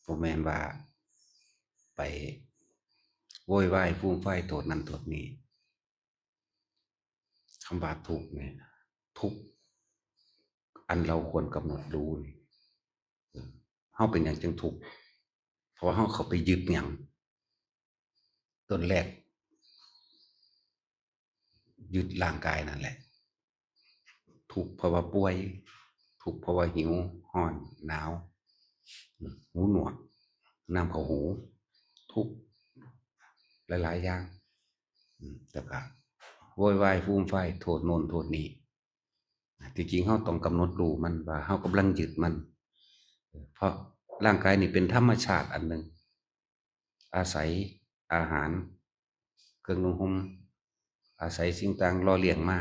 บ่แม่นว่าไปโวยวายฟูมไฟายโทษนั่นโทษนี้คำว่าทุกข์เนี่ยทุกข์อันเราควรกำหนดรู้นี่เฮาเป็นหยังจึงทุกข์เพราะว่าเฮาเข้าไปยึดหยังต้นแรกยึดร่างกายนั่นแหละทุกข์เพราะว่าป่วยทุกข์เพราะว่าหิวร้อนหนาวหูหนวกน้ำเข้าหูทุกข์หลายๆอย่างแล้วก็โวยวายฟูมไฟายโทษโน่นโทษนี้ที่จริงเฮาต้องกำหนดรู้มันว่าเฮากำลังยึดมันเพราะร่างกายนี่เป็นธรรมชาติอันหนึ่งอาศัยอาหารเครื่องนุ่งห่มอาศัยสิ่งต่างหล่อเลี้ยงมา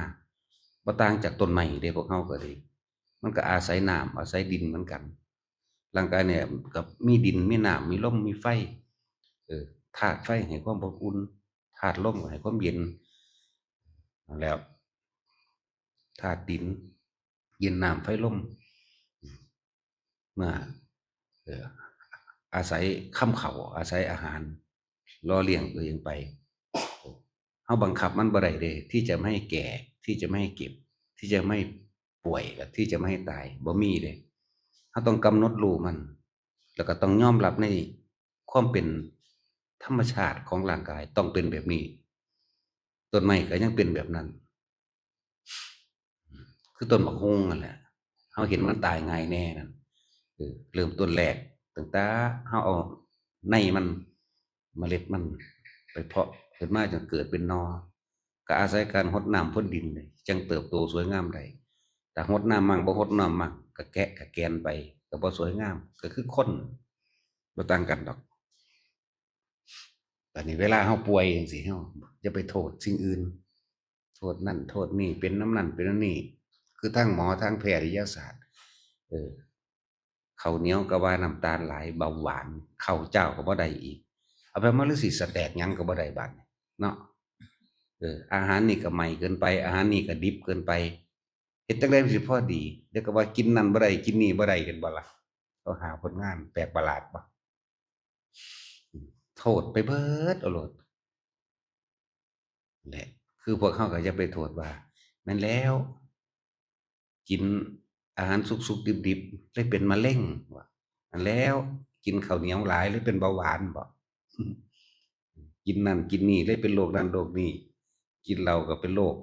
บ่ต่างจากต้นไม้เด้พวกเฮาก็ดีมันก็อาศัยน้ำอาศัยดินเหมือนกันร่างกายเนี่ยก็มีดินมีน้ำมีลมมีไฟธาตุไฟให้ความอบอุ่นธาตุลมก็ให้ความเย็นแล้วธาตุดินเย็นน้ำไฟลมเมื่ออาศัยค่ำเขาอาศัยอาหารล่อเลี้ยงตัวเองไปเฮาบังคับมันบ่ได้เด้ที่จะไม่ให้แก่ที่จะไม่ให้เก็บที่จะไม่ป่วยและที่จะไม่ให้ตายบ่มีเด้เฮาต้องกำหนดรู้มันแล้วก็ต้องยอมรับในความเป็นธรรมชาติของร่างกายต้องเป็นแบบนี้ต้นไม้ก็ยังเป็นแบบนั้นคือต้นบักฮุ่งนั่นแหละเฮาเห็นมันตายง่ายแน่นั่นเริ่มต้นแรกตั้งแต่เฮาเอาในมันเมล็ดมันไปเพาะขึ้นมาจนเกิดเป็นหน่อก็อาศัยการรดน้ำพ่นดินเลยจังเติบโตสวยงามได้แต่รดน้ำมั่งบ่รดน้ำมั่งก็แกะก็แกนไปก็บ่สวยงามก็คือคนบ่ต่างกันดอกบัดนี้เวลาเฮาป่วยจังซี่เฮาอย่าไปโทษสิ่งอื่นโทษนั่นโทษนี่เป็นน้ำนั่นเป็นน้ำนี่คือทางหมอทางแพทยศาสตร์เออข้าวเหนียวก็ว่าน้ำตาลหลายเบาหวานข้าวเจ้าก็บ่ได้อีกเอาไปมาฤาษีสแตกหยังก็บ่ได้บัดนี้เนาะอาหารนี่ก็ใหม่เกินไปอาหารนี่ก็ดิบเกินไปเฮ็ดจังได๋มันสิพอดีเดี๋ยวก็ว่ากินนั่นบ่ได้กินนี่บ่ได้เห็นบ่ล่ะเขาหาผลงานแปลกประหลาดบ่โทษไปเบิดเอาโลดนั่นแหละคือพวกเขาก็อย่าไปโทษว่าแม่นแล้วกินอาหารสุกๆดิบๆเลยเป็นมะเร็งว่าอันแล้วกินข้าวเหนียวหลายเลยเป็นเบาหวานบ่กินนั่นกินนี่เลยเป็นโรคนั้นโรคนี้กินเหล้าก็เป็นโรค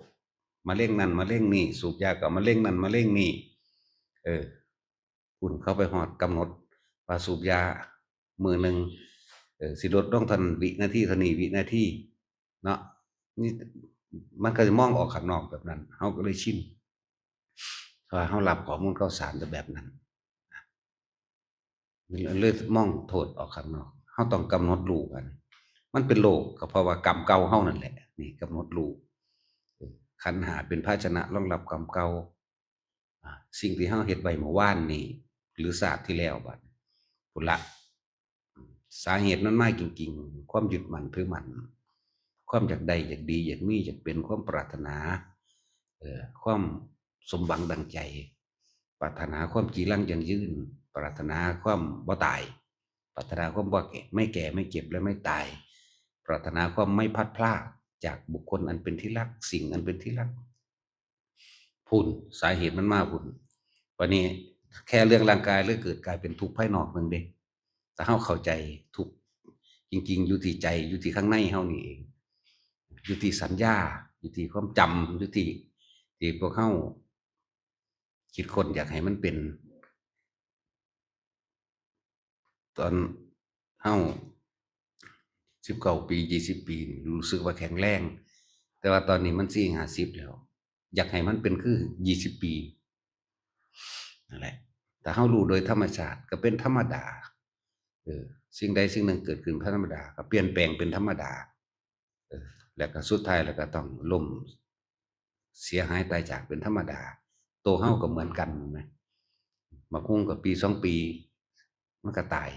มะเร็งนั่นมะเร็งนี่สูบยาก็มะเร็งนั่นมะเร็งนี่เออพุ่นเข้าไปฮอดกำหนดว่าสูบยามื้อหนึ่งสิลดลงเท่านั้นวินาทีเท่านี้วินาทีเนาะนี่มันก็จะมองออกข้างนอกแบบนั้นเฮาก็เลยชินว่าเฮารับข้อมูลข่าวสารแต่แบบนั้นเลยมองโทษออกข้างนอกเฮาต้องกำหนดรู้กันมันเป็นโลกก็เพราะว่ากรรมเก่าเฮานั่นแหละนี่กำหนดรู้ขันธ์ห้าเป็นภาชนะรองรับกรรมเก่าสิ่งที่เฮาเฮ็ดไว้เมื่อวานนี้หรือชาติที่แล้วบัดพุ่นล่ะสาเหตุมันมาจริงๆความยึดมั่นถือมั่นความอยากได้อยากดีอยากมีอยากเป็นความปรารถนาความสมหวังดังใจปรารถนาความจีรังยั่งยืนปรารถนาความบ่ตายปรารถนาความบ่แก่ไม่แก่ไม่เจ็บและไม่ตายปรารถนาความไม่พลัดพรากจากบุคคลอันเป็นที่รักสิ่งอันเป็นที่รักพุ่นสาเหตุมันมาพุ่นวันนี้แค่เรื่องร่างกายเลยเกิดกลายเป็นทุกข์ภายนอกนึงเด้ถ้าเฮาเข้าใจทุกข์จริงๆอยู่ที่ใจอยู่ที่ข้างในเฮานี่เองอยู่ที่สัญญาอยู่ที่ความจำอยู่ที่พวกเฮาคิดค้นอยากให้มันเป็นตอนเฮา19ปี20ปีรู้สึกว่าแข็งแรงแต่ว่าตอนนี้มัน40-50แล้วอยากให้มันเป็นคือ20ปีนั่นแหละแต่เฮารู้โดยธรรมชาติก็เป็นธรรมดาสิ่งใดสิ่งหนึ่งเกิดขึ้นเป็นธรรมดาก็เปลี่ยนแปลงเป็นธรรมดาแล้วก็สุดท้ายแล้วก็ต้องล้มเสียหายตายจากเป็นธรรมดาตัวเฮาก็เหมือนกันนะบักฮุ่งก็ปี2ปีมันก็ตาย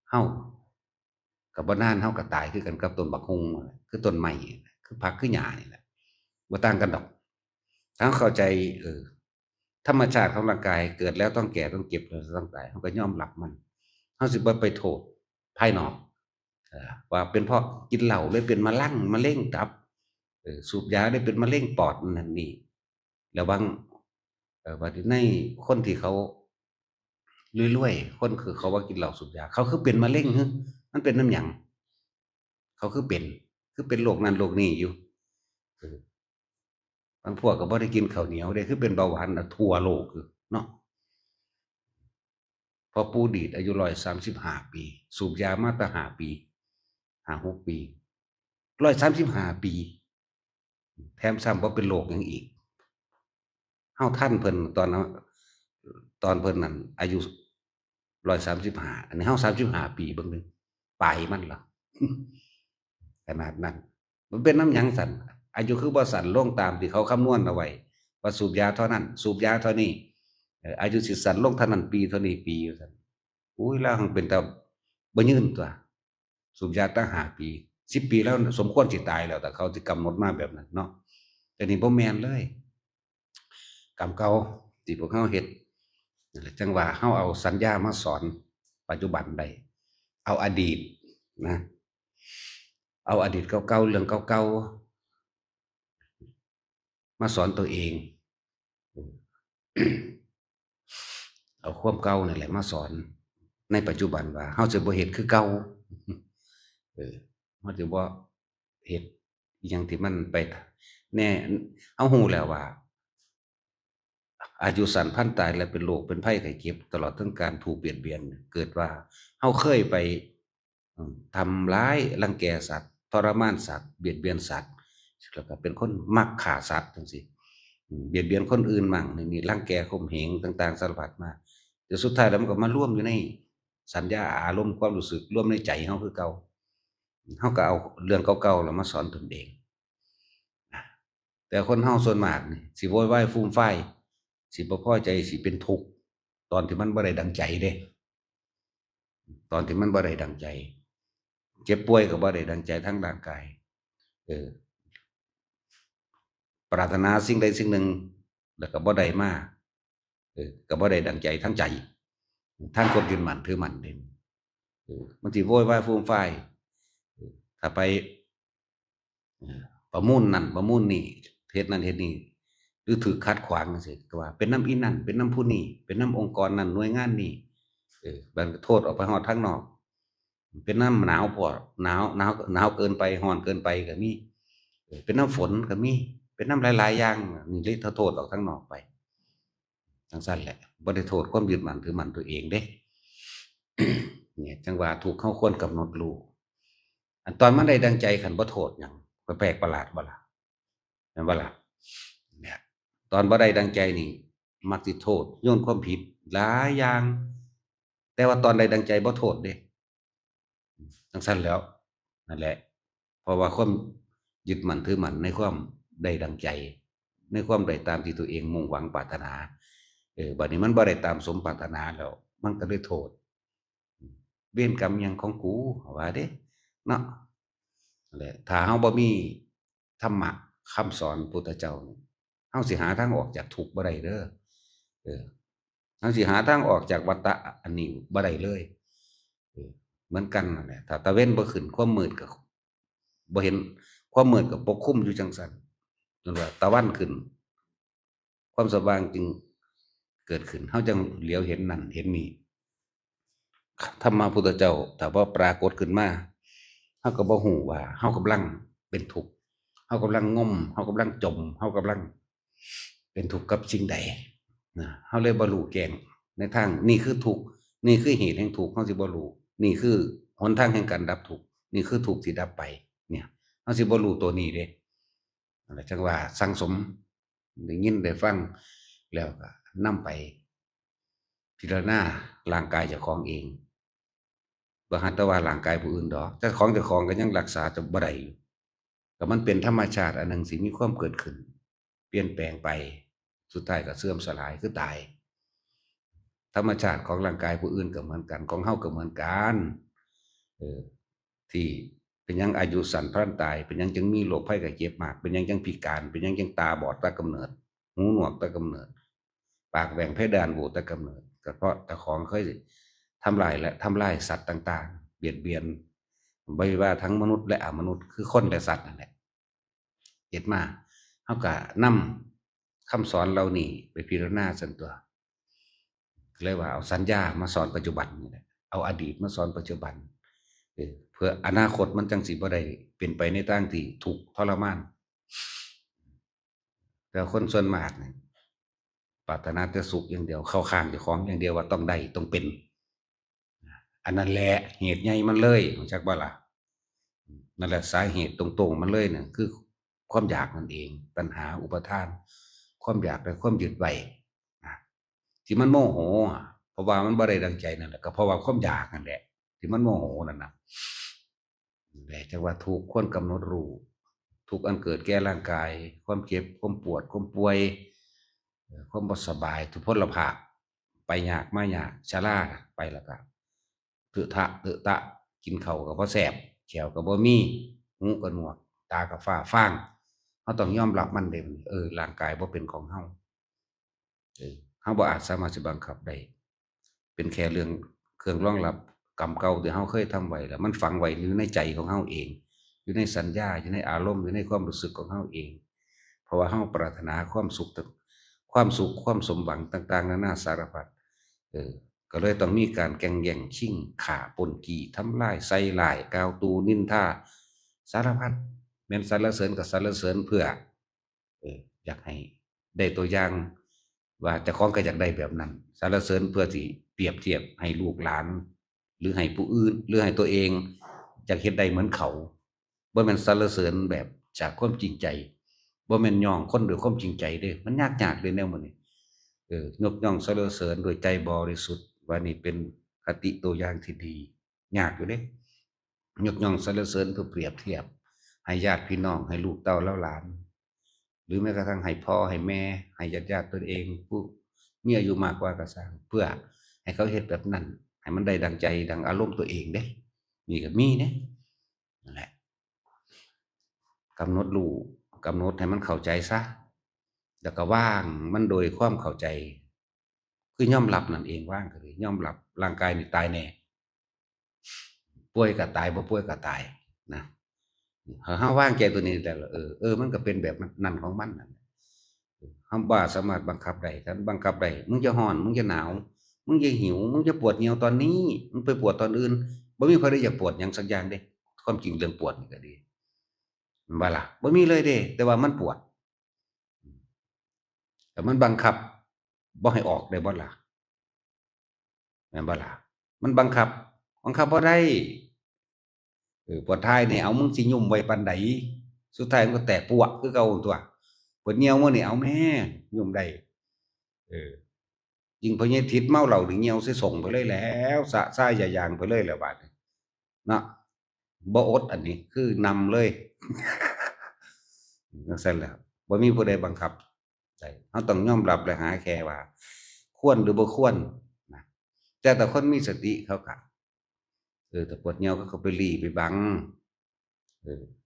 เฮาก็บ่นานเฮาก็ตายคือกันกับต้นบักฮุ่งคือต้นไม้คือผักคือหญ้านี่แหละบ่ต่างกันดอกถ้าเราเข้าใจธรรมชาติของร่างกายเกิดแล้วต้องแก่ต้องเจ็บแล้วต้องตายเฮาก็ยอมรับมัน เฮาสิบ่ไปโทษภายนอกว่าเป็นเพราะกินเหล้าเลยเป็นมะเร็งตับสูบยาเลยเป็นมะเร็งปอดนั่นนี่แล้วบางบัดนี้ในคนที่เขารวยๆคนคือเขาว่ากินเหล้าสูบยาเขาคือเป็นมะเร็งฮึมันเป็นนำหยังเขาคือเป็นโรคนั้นโรคนี้อยู่เออบางพวกก็บ่ได้กินข้าวเหนียวเดะคือเป็นเบาหวานน่ะทั่วโลกอยู่เนาะ พอปู่ดีดอายุ135ปีสูบยามาตั้ง5 ปี5-6 ปี135 ปีแถมซ้ำบ่เป็นโรคหยังอีกเฮาทันเพิ่นตอนเพิ่นนั่นอายุ135อันนี้เฮา35 ปีเบิ่งหนึ่งปลายมันล่ะขนาดนั้นมันเป็นนำหยังสั่นอายุคือบ่สั้นลงตามที่เขาคำนวณเอาไว้ว่าสูบยาเท่านั้นสูบยาเท่านี้อายุสิสั้นลงเท่านั้นปีเท่านี้ปีว่าซั่น อุ้ยแล้วหังเป็นตาบ่ยืนตัวสูบยาตั้ง5 ปี10 ปีแล้วสมควรสิตายแล้วแต่เขาสิกำหนดมาแบบนั้นเนาะแต่นี่บ่แม่นเลยกรรมเก่าที่พวกเราเฮ็ดนั่นแหละจังว่าเฮาเอาสัญญามาสอนปัจจุบันได้เอาอดีตนะเอาอดีตเก่าๆเรื่องเก่าๆมาสอนตัวเองเอาความเก่านั่นแหละมาสอนในปัจจุบันว่าเฮาสิบ่เฮ็ดคือเก่าเออเฮาสิบ่เฮ็ดอิหยังที่มันไปแน่เฮารู้แล้วว่าอายุสั้นพันตายและเป็นโรคเป็นภัยไข้เจ็บตลอดทั้งการถูกเบียดเบียนเกิดว่าเฮาเคยไปทำร้ายรังแกสัตว์ทรมานสัตว์เบียดเบียนสัตว์แล้วก็เป็นคนมักฆ่าสัตว์จังซี้เบียดเบียนคนอื่นมั่งนี่รังแกข่มเหงต่างๆสารพัดมาแต่สุดท้ายแล้วมันก็มารวมอยู่ในสัญญาอารมณ์ความรู้สึกรวมในใจเฮาคือเก่าเฮาก็เอาเรื่องเก่าๆแล้วมาสอนตนเองแต่คนเฮาส่วนมากนี่สิโวยวายฟูมฟายสิบ่พอใจสิเป็นทุกข์ตอนที่มันบ่ได้ดังใจเด้ตอนที่มันบ่ได้ดังใจเจ็บป่วยก็บ่ได้ดังใจทางร่างกายเออปรารถนาสิ่งใดสิ่งหนึ่งแล้วก็บ่ได้มาก็บ่ได้ดังใจทั้งใจทางคนยึดมั่นถือมั่นนี่มันสิโวยวายฟูมฟายถ้าไปประมูลนั่นประมูลนี่เฮ็ดนั่นเฮ็ดนี่หรือถูกขัดขวางจังซี่ก็ว่าเป็นนำอีนั่นเป็นนำผู้นี้เป็นนำองค์กรนั้นหน่วยงานนี้มันก็โทษออกไปฮอดทางนอกเป็นนำหนาวพร้อหนาวเกินไปร้อนเกินไปก็มีเป็นนำฝนก็มีเป็นนำหลายๆอย่างนี่เลยโทษออกทางนอกไปจังซั่นแหละบ่ได้โทษความยึดมั่นถือมั่นตัวเองเด้เนี่ยจังว่าถูกเขาควรกำหนดรู้อันตอนมันได้ดังใจคันบ่โทษหยังก็แปลกประหลาดบ่ล่ะแม่นบ่ล่ะเนี่ยตอนบ่ได้ดังใจนี่มักสิโทษโยนความผิดหลายอย่างแต่ว่าตอนได้ดังใจบ่โทษเดะจังซั้นแหล้วนั่นแหละเพราะว่าความยึดมั่นถือมั่นในความได้ดังใจในความได้ตามที่ตัวเองมุ่งหวังปรารถนาบัดนี้มันบ่ได้ตามสมปรารถนาแล้วมันก็เลยโทษเวรกรรมหยังของกูเขาว่าเดะเนาะนั่นแหละถ้าเฮาบ่มีธรรมะคำสอนพุทธเจ้านี่เฮาสิหาทางออกจากทุกข์บ่ได้เด้อเออเฮาสิหาทางออกจากวัฏฏะอันนี้บ่ได้เลยเหมือนกันนั่นแหละถ้าตะเว้นบ่ขึ้นความมืดก็บ่เห็นความมืดก็ปกคลุมอยู่จังซั่นจนว่าตะวันขึ้นความสว่างจึงเกิดขึ้นเฮาจังเหลียวเห็นนั่นเห็นนี่ธรรมะพุทธเจ้าถ้าบ่ปรากฏขึ้นมาเฮาก็บ่ฮู้ว่าเฮากำลังเป็นทุกข์เฮากำลังงมเฮากำลังจมเฮากำลังเป็นทุกข์กับสิ่งใดนะเฮาเลยบ่รู้แจ้งในทางนี่คือทุกข์นี่คือเหตุแห่งทุกข์เฮาสิบ่รู้นี่คือหนทางแห่งการดับทุกข์นี่คือทุกข์ที่ดับไปเนี่ยเฮาสิบ่รู้ตัวนี้เด้นั่นแหละจังว่าสั่งสมได้ยินได้ฟังแล้วก็นำไปพิจารณาร่างกายเจ้าของเองบ่หัดแต่ว่าร่างกายผู้อื่นดอกแต่ของเจ้าของก็ยังรักษาจะบ่ได้อยู่ก็มันเป็นธรรมชาติอันหนึ่งสิมีความเกิดขึ้นเปลี่ยนแปลงไปสุดท้ายก็เสื่อมสลายคือตายธรรมชาติของร่างกายผู้อื่นก็เหมือนกันของเฮาก็เหมือนกันที่เป็นหยังอายุสั้นพลันตายเป็นหยังจึงมีโรคภัยไข้เจ็บมากเป็นหยังจังพิการเป็นหยังจังตาบอดแต่กำเนิดหูหนวกแต่กำเนิดปากแหว่งเพดานโหวแต่กำเนิดก็เพราะเจ้าของเคยท ำลายและทำลายสัตว์ต่างๆเบียดเบียนไม่ว่าทั้งมนุษย์และอมนุษย์คือคนและสัตว์นั่นแหละเฮ็ดมาเฮาก็นำคำสอนเหล่านี้ไปพิจารณาซั่นตัวเลยว่าเอาสัญญามาสอนปัจจุบันนี่แหละเอาอดีตมาสอนปัจจุบันเพื่ออนาคตมันจังสิบ่ได้เป็นไปในทางที่ทุกข์ทรมานแต่คนส่วนมากนี่ปรารถนาแต่สุขอย่างเดียวเข้าข้างเจ้าของอย่างเดียวว่าต้องได้ต้องเป็นอันนั้นแหละเหตุใหญ่มันเลยรู้จักบ่ล่ะนั่นแหละสาเหตุตรงๆมันเลยเนี่ยคือความอยากนั่นเองตัณหาอุปาทานความอยากและความยึดไว้นะที่มันโมโหอะเพราะว่ามันบ่ได้ดังใจนั่นแหละก็เพราะว่าความอยากนั่นแหละที่มันโมโหนั่นน่ะแต่จังว่าทุกข์ควรกำหนดรู้ทุกข์อันเกิดแก่ร่างกายความเจ็บความปวดความป่วยความบ่สบายทุพพลภาพไปยากมายากชราไปแล้วก็เถอะทะกินข้าวก็บ่แซ่บแขวก็บ่มีหูก็หนวกตาก็ฟ้าฟางเฮาต้องยอมรับมันเด้ร่างกายบ่เป็นของเฮาเฮาบ่อาจสามารถสิบังคับได้เป็นแค่เรื่องเครื่องรองรับกรรมเก่าที่เฮาเคยทำไว้แล้วมันฝังไว้อยู่ในใจของเฮาเองอยู่ในสัญญาอยู่ในอารมณ์อยู่ในความรู้สึกของเฮาเองเพราะว่าเฮาปรารถนาความสุขความสมหวังต่างๆนานาสารพัดเออก็เลยต้องมีการแข่งแย่งชิงฆ่าปล้นจี้ทำร้ายใส่ร้ายกล่าวตูนินทาสารพัดแม่นสรรเสริญก็สรรเสริญเพื่ออยากให้ได้ตัวอย่างว่าเจ้าของก็อยากได้แบบนั้นสรรเสริญเพื่อสิเปรียบเทียบให้ลูกหลานหรือให้ผู้อื่นหรือให้ตัวเองอยากเฮ็ดได้เหมือนเขาบ่แม่นสรรเสริญแบบจากความจริงใจบ่แม่นย่องคนด้วยความจริงใจเด้มันยากๆเด้แนวหมู่นี้ยกย่องสรรเสริญโดยใจบริสุทธิ์ว่านี่เป็นคติตัวอย่างที่ดียากอยู่เด้ยกย่องสรรเสริญเพื่อเปรียบเทียบให้ญาติพี่น้องให้ลูกเต้าแล้วหลานหรือแม้กระทั่งให้พ่อให้แม่ให้ญาติๆตนเองผู้มีอายุมากกว่าก็สร้างเพื่อให้เขาเฮ็ดแบบนั้นให้มันได้ดังใจดังอารมณ์ตัวเองเด้นี่ก็มีเด้นั่นแหละกำหนดรู้กำหนดให้มันเข้าใจซะแล้วก็วางมันโดยความเข้าใจคือยอมรับนั่นเองว่างก็คือยอมรับร่างกายนี่ตายแน่ป่วยก็ตายบ่ป่วยก็ตายนะเฮาว่างใจตัวนี้ได้แล้วมันก็เป็นแบบนั้นของมันนั่นเฮาบ่สามารถบังคับได้คันบังคับได้มึงจะร้อนมึงจะหนาวมึงจะหิวมึงจะปวดเหี่ยวตอนนี้มึงไปปวดตอนอื่นบ่มีใครได้อยากปวดหยังสักอย่างเดะความจริงเรื่องปวดนี่ก็ดีแม่นบ่ล่ะบ่มีเลยเดะแต่ว่ามันปวดแต่มันบังคับบ่ให้ออกได้บ่ล่ะแม่นบ่ล่ะมันบังคับบ่ได้ปวดท้ายนี่เอามึงสิยุ่มไว้ปานใดสุดท้ายมันก็แตกปัวะคือเก่าหั้นตั่วปวดเหี่ยวมื้อนี้เอาแม่ยุ่มได้เออยิ่งพ่อใหญ่ทิศเมาเหล้านี่เหี่ยวสิส่งไปเลยแหล้วสะซ้ายอย่าหยังไปเลยแหล้วบัดนี้เนาะบ่อดอันนี้คือนำเลยจั่งซั้นแหละครับบ่มีผู้ใดบังคับได้เราต้องยอมรับและหาแค่ว่าควรหรือบ่ควรนะแต่ถ้าคนมีสติเขาก็ถ้าปวดเหี่ยวเขาก็ไปหลีไปบัง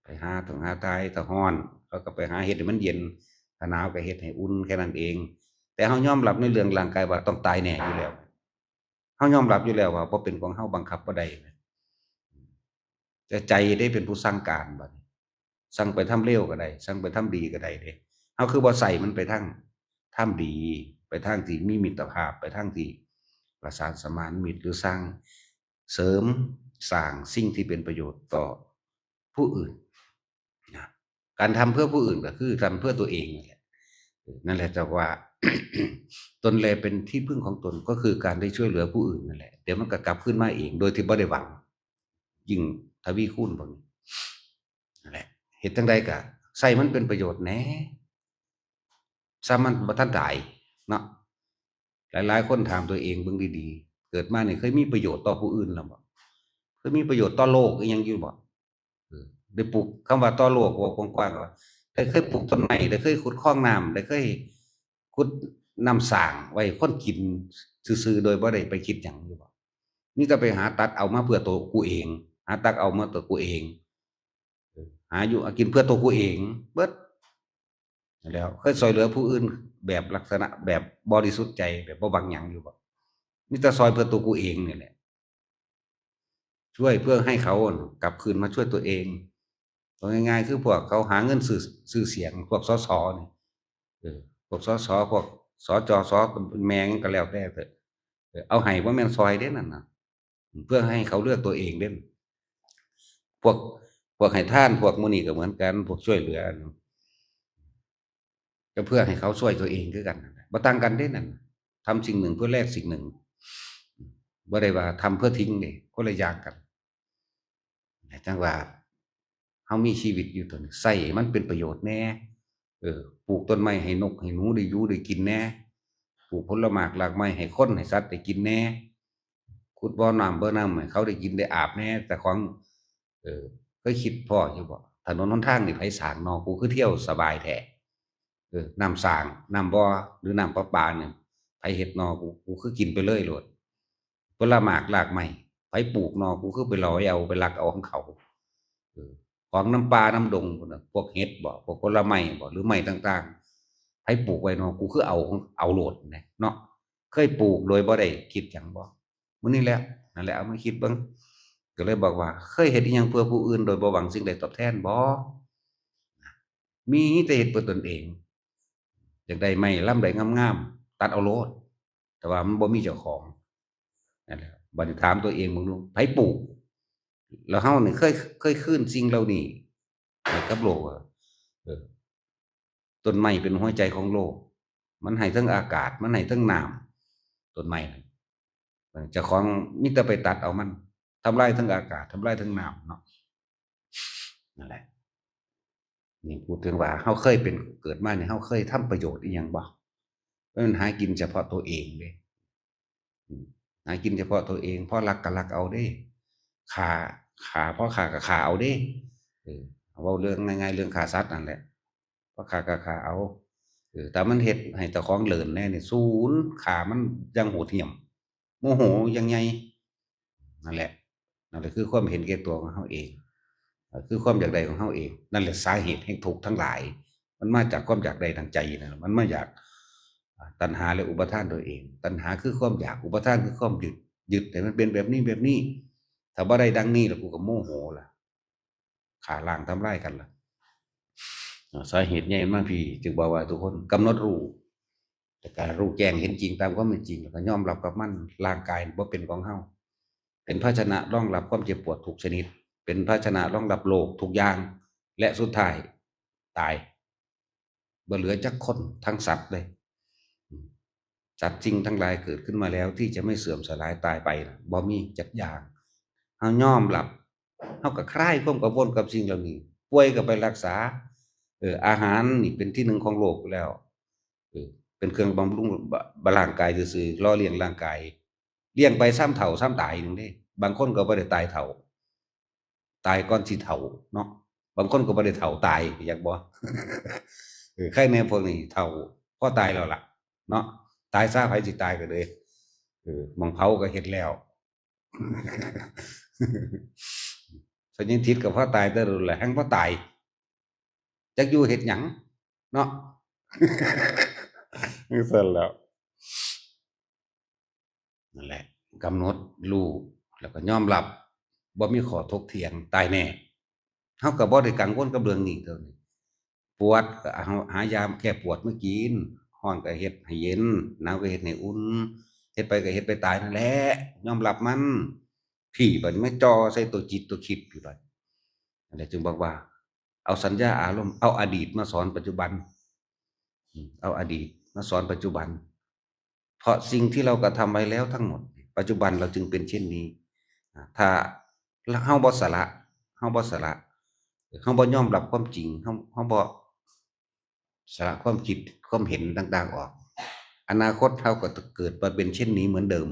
ไปหาถุงหาไต้ถ้าร้อนเขาก็ไปหาเฮ็ดให้มันเย็นถ้าหนาวก็เฮ็ดให้อุ่นแค่นั้นเองแต่เรายอมรับในเรื่องร่างกายว่าต้องตายแน่อยู่แล้วเรายอมรับอยู่แล้วว่าบ่เป็นของเราบังคับบ่ได้แต่ใจได้เป็นผู้สั่งการบัดนี้สั่งไปทำเลวก็ได้สั่งไปทำดีก็ได้เดะเราคือบ่ใส่มันไปทางทำดีไปทางที่มีมิตรภาพไปทางที่ประสานสมานมิตรหรือสร้างเสริมสร้างสิ่งที่เป็นประโยชน์ต่อผู้อื่นนะการทำเพื่อผู้อื่นก็คือทำเพื่อตัวเองนั่นแหละนั่นแหละจะว่า ตนแลเป็นที่พึ่งของตนก็คือการได้ช่วยเหลือผู้อื่นนั่นแหละเดี๋ยวมันก็กลับคืนมาเองโดยที่บ่ได้หวังยิ่งทวีคูณบัดนี้นั่นแหละเฮ็ดจั่งใดก็ใช้มันเป็นประโยชน์แหน่ซ้ำมันบ่ทันตายเนาะหลายๆคนถามตัวเองเบิ่งดีๆเกิดมานี่เคยมีประโยชน์ต่อผู้อื่นแล้วบ่เคยมีประโยชน์ต่อโลกอีหยังอยู่บ่ได้ปลูกคำว่าต่อโลกเว้ากว้างๆว่าได้เคยปลูกต้นไม้ได้เคยขุดคลองน้ำได้เคยขุดน้ำสร้างไว้คนกินซื่อๆโดยบ่ได้ไปคิดหยังอยู่บ่มีแต่ไปหาตัดเอามาเพื่อตัวกูเองหาตักเอามาตัวกูเองหาอยู่หากินเพื่อตัวกูเองเบิดนั่นแหล้วเคยช่วยเหลือผู้อื่นแบบลักษณะแบบบริสุทธิ์ใจแบบบ่หวังหยังอยู่บ่มีแต่ช่วยเพื่อตัวกูเองนี่แหละ ช่วยเพื่อให้เขากลับคืนมาช่วยตัวเองตัวง่ายๆคือพวกเขาหาเงินซื้อเสียงพวกสสนี่พวกสสพวกสจสแมงก็แล้วแต่เถอะเอาให้ว่าแม่นซอยเด้นั่นนะเพื่อให้เขาเลือกตัวเองเด้นพวกพวกให้ท่านพวกมุนีก็เหมือนกันพวกช่วยเหลือก็เพื่อให้เขาช่วยตัวเองด้วยกันบ่ต่างกันได้นั่นทำสิ่งหนึ่งเพื่อแลกสิ่งหนึ่งบ่ได้ว่าทำเพื่อทิ้งนี่คนละอย่างกันจังว่าเฮามีชีวิตอยู่ตัวนี้ใช้มันเป็นประโยชน์แน่ปลูกต้นไม้ให้นกให้หนูได้อยู่ได้กินแน่ปลูกผลหมากรากไม้ให้คนให้สัตว์ได้กินแน่ขุดบ่อน้ำให้เขาได้กินได้อาบแน่แต่ของเอ่อเคยคิดพ้ออยู่บ่ถนนหนทางนี่ไผสร้างเนาะกูคือเที่ยวสบายแท้น้ำสร้างน้ำบ่อหรือน้ำประปาเนี่ยไผเฮ็ดเนาะกูคือกินไปเลยโลดผลหมากรากไม้ไผปลูกเนาะกูคือไปหลอยเอาไปลักเอาของเขาเออของน้ำปลาน้ำดงพุ่นน่ะพวกเห็ดบ่พวกผลไม้บ่หรือไม้ต่างๆไผปลูกไว้เนาะกูคือเอาโลดแหมเนาะเคยปลูกโดยบ่ได้คิดหยังบ่มื้อนี้แหละนั่นแหละเอามาคิดเบิ่งก็เลยบอกว่าเคยเฮ็ดอิหยังเพื่อผู้อื่นโดยบ่หวังสิ่งใดตอบแทนบ่มีแต่เฮ็ดเพื่อตนเองอยากได้ไม้ลำใดงามๆตัดเอาโลดแต่ว่ามันบ่มีเจ้าของนั่นแหละบัดนี้ถามตัวเองเบิ่งดูไผปลูกแล้วเฮานี่เคยคืนสิ่งเหล่านี้ให้กับโลกบ่เออต้นไม้เป็นหัวใจของโลกมันให้เทิงอากาศมันให้เทิงน้ำต้นไม้นั่นเจ้าของมีแต่ไปตัดเอามันทำลายเทิงอากาศทำลายเทิงน้ำเนาะนั่นแหละ นี่พูดถึงว่าเฮาเคยเป็นเกิดมาเนี่ยเฮาเคยทำประโยชน์อีหยังบ่มันหากินเฉพาะตัวเองเด้หากินเฉพาะตัวเองพอรักก็รักเอาเด้ฆ่าพอฆ่าก็ฆ่าเอาเด้เว้าเรื่องง่ายๆเรื่องฆ่าสัตว์นั่นแหละพอฆ่าก็ฆ่าเอาแต่มันเฮ็ดให้เจ้าของเลินแหน่นี่สูญฆ่ามันอย่างโหดเหี้ยมโมโหอย่างใหญ่นั่นแหละคือความเห็นแก่ตัวของเฮาเอง คือความอยากใดของเฮาเองนั่นแหละสาเหตุแห่งทุกข์ทั้งหลายมันมาจากความอยากใดทางใจนั่นแหละมันมาจากตัณหาและอุปาทานตัวเองตัณหาคือความอยากอุปาทานคือความยึดแต่มันเป็นแบบนี้ถ้าบ่ได้ดังนี้แล้วกูก็โมโหล่ะฆ่าล้างทำลายกันล่ะสาเหตุใหญ่มาพี่จึงบอกว่าทุกคนกำหนดรู้แต่การรู้แจ้งเห็นจริงตามความเป็นจริงแล้วก็ยอมรับกับมันร่างกายบ่เป็นของเฮาเป็นภาชนะรองรับความเจ็บปวดทุกชนิดเป็นภาชนะรองรับโลกทุกอย่างและสุดท้ายตายบ่เหลือจักคนทั้งสัตว์เลยสัตว์จริงทั้งหลายเกิดขึ้นมาแล้วที่จะไม่เสื่อมสลายตายไปบ่มีจักอย่างเฮายอมรับเฮาก็คลายความกังวลกับสิ่งเหล่านี้ป่วยก็ไปรักษาอาหารนี่เป็นที่หนึ่งของโลกอยู่แล้วเป็นเครื่องบำรุงร่างกายซื่อๆหล่อเลี้ยงร่างกายเลี้ยงไปซ้ำเฒ่าซ้ำตายนึงเด้บางคนก็บ่ได้ตายเฒ่า ตายก่อนสิเฒ่าเนาะบางคนก็บ่ได้เฒ่าตายอยากบ่ใครแน่พวกนี้เฒ่าพอตายแล้วล่ะเนาะตายซะไผสิตายก็เลยหม้องเผาก็เฮ็ดแล้วสัญญทิศก็พอตายแต่รุ่นแหละแฮ่งบ่ตายจักอยู่เฮ็ดหยังเนาะจั่งซั้นแหล้วนั่นแหละกำหนดรู้แล้วก็ยอมรับบ่มีข้อถกเถียงตายแน่เฮาก็บ่ได้กังวลกับเรื่องนี้เท่านี้ปวดก็หายาแก้ปวดมากินร้อนก็เฮ็ดให้เย็นหนาวก็เฮ็ดให้อุ่นเฮ็ดไปก็เฮ็ดไปตายนั่นแหละยอมรับมันพี่บัดนี้มาจ่อใส่ตัวจิตตัวคิดพี่บัดนั่นแหละจึงบอกว่าเอาสัญญาอารมณ์เอาอดีตมาสอนปัจจุบันเอาอดีตมาสอนปัจจุบันเพราะสิ่งที่เรากระทำไว้แล้วทั้งหมดปัจจุบันเราจึงเป็นเช่นนี้ถ้าเฮาบ่สละเฮาบ่สละเฮาบ่ยอมรับความจริงเฮาบ่สละความคิดความเห็นต่างๆออกอนาคตเฮาก็จะเกิดมาเป็นเช่นนี้เหมือนเดิม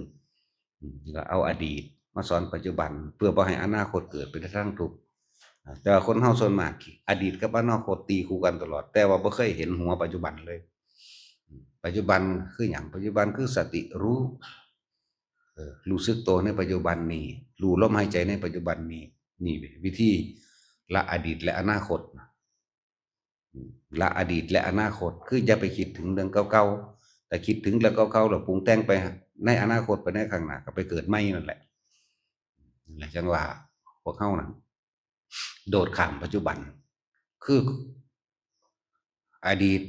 ก็เอาอดีตมาสอนปัจจุบันเพื่อบ่ให้อนาคตเกิดเป็นทางทุกข์แต่ว่าคนเฮาส่วนมากอดีตกับอนาคตตีคู่กันตลอดแต่ว่าบ่เคยเห็นหัวปัจจุบันเลยปัจจุบันคือหยังปัจจุบันคือสติรู้สึกตัวในปัจจุบันนี้รู้ลมหายใจในปัจจุบันนี้นี่วิธีละอดีตและอนาคตละอดีตและอนาคตคืออย่าไปคิดถึงเรื่องเก่าๆแต่คิดถึงเรื่องเก่าๆแล้วปรุงแต่งไปในอนาคตไปในข้างหน้าก็ไปเกิดใหม่นั่นแหละ นั่นแหละจังว่าพวกเฮาน่ะโดดข้ามปัจจุบันคืออดีต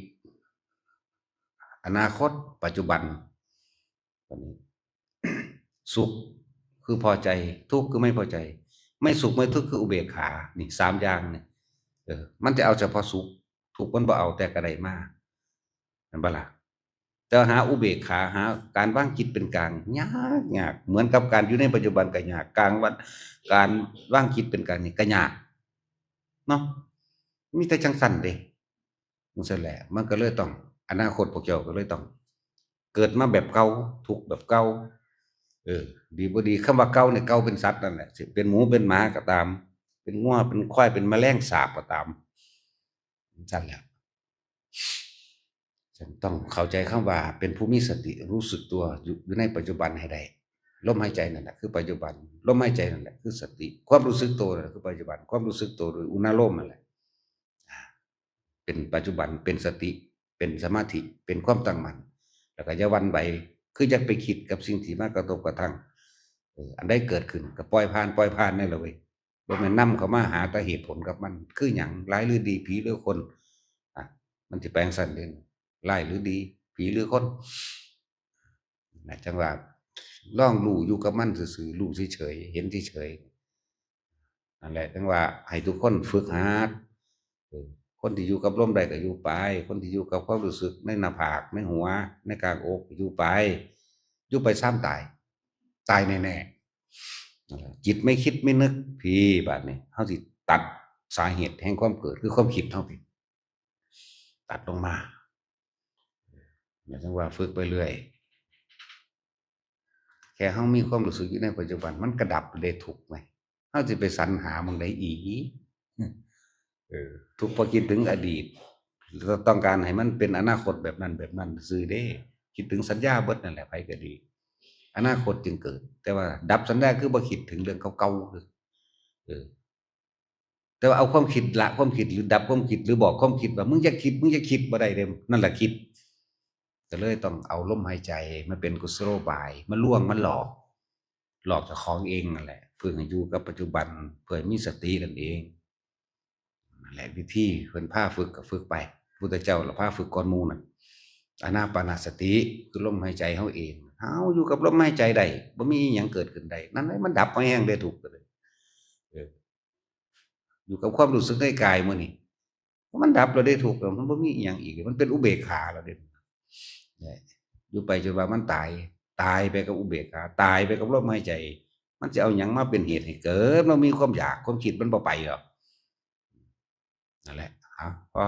อนาคตปัจจุบันตอนนี้สุขคือพอใจทุกข์คือไม่พอใจไม่สุขไม่ทุกข์คืออุเบกขานี่สามอย่างเนี่ยมันจะเอาเฉพาะสุขทุกข์มันบ่เอาแต่กระไดมาเห็นปะล่ะแต่หาอุเบกขาหาการวางจิตเป็นกลางยากยากเหมือนกับการอยู่ในปัจจุบันก็ยากกลางวันการวางจิตเป็นกลางนี่ก็ยากเนาะมีแต่จังสั่นเด้จังซั่นแหละมันก็เลยต้องอนาคตพวกเจ้าก็เลยต้องเกิดมาแบบเก่าทุกข์แบบเก่าเออดีบ่ดีคำว่าเก่าเนี่ยเก่าเป็นสัตว์นั่นแหละสิเป็นหมูเป็นหมาก็ตามเป็นงัวเป็นควายเป็นแมลงสาบก็ตามจังซั่นแหละ ฉันต้องเข้าใจคำว่าเป็นผู้มีสติรู้สึกตัวอยู่ในปัจจุบันให้ได้ลมหายใจนั่นแหละคือปัจจุบันลมหายใจนั่นแหละคือสติความรู้สึกตัวนั่นแหละคือปัจจุบันความรู้สึกตัวหรืออุณาโลมนั่นแหละเป็นปัจจุบันเป็นสติเป็นสมาธิเป็นความตั้งมั่นแล้วก็อย่าหวั่นไหวคืออย่าไปคิดกับสิ่งที่มากระทบกระทั่งอันใดเกิดขึ้นก็ปล่อยผ่านนั่นแหละเว้ยบ่แม่นนำเข้ามาหาแต่เหตุผลกับมันคือหยังร้ายหรือดีผีหรือคนอ่ะมันสิแปลงสั่นเด้ร้ายหรือดีผีหรือคนนะจังว่าลองรู้อยู่กับมันซื่อๆรู้เฉยๆเห็นเฉยๆนั่นแหละจังว่าให้ทุกคนฝึกหัดคนที่อยู่กับลมได้ก็อยู่ไปคนที่อยู่กับความรู้สึกในหน้าผากในหัวในกลางอกอยู่ไปอยู่ไปซ้ำตายตายแน่ๆนั่นแหละจิตไม่คิดไม่นึกพี่บาดนี้เฮาสิตัดสาเหตุแห่งความเกิดคือความคิดเฮาพี่ตัดลงมาอย่าจังว่าฝึกไปเรื่อย แค่เฮามีความรู้สึกอยู่ในปัจจุบันมันกระดับได้ทุกข์ไหมเฮาสิไปสรรหาหม้องใดอีกทุกข์เพราะคิดถึงอดีตเราต้องการให้มันเป็นอนาคตแบบนั้นซื่อเด้คิดถึงสัญญาเบิดนั่นแหละไผก็ดีอนาคตจึงเกิดแต่ว่าดับสัญญาคือบ่คิดถึงเรื่องเก่าๆคือเออแต่ว่าเอาความคิดละความคิดหรือดับความคิดหรือบอกความคิดว่ามึงอย่าคิดบ่ได้เด้นั่นแหละคิดก็เลยต้องเอาลมหายใจมาเป็นกุศโลบายมาลวงมันหลอกเจ้าของเองนั่นแหละเพื่อให้อยู่กับปัจจุบันเพื่อให้มีสตินั่นเองนั่นแหละวิธีเพิ่นพาฝึกก็ฝึกไปพุทธเจ้าละพาฝึกก่อนหมู่นั่นอานาปานสติคือลมหายใจเฮาเองเฮาอยู่กับลมหายใจได้บ่มีอิหยังเกิดขึ้นได้นั่นแหละมันดับบ่แห้งได้ทุกข์ก็เลยเอออยู่กับความรู้สึกในกายมื้อนี้มันดับแล้วได้ทุกข์แล้วมันบ่มีอิหยังอีกมันเป็นอุเบกขาแล้วเด้เนี่ยอยู่ไปจนว่ามันตายไปกับอุเบกขาตายไปกับลมหายใจมันจะเอาหยังมาเป็นเหตุให้เกิดมันมีความอยากความคิดมันบ่ไปหรอกนั่นแหละพอ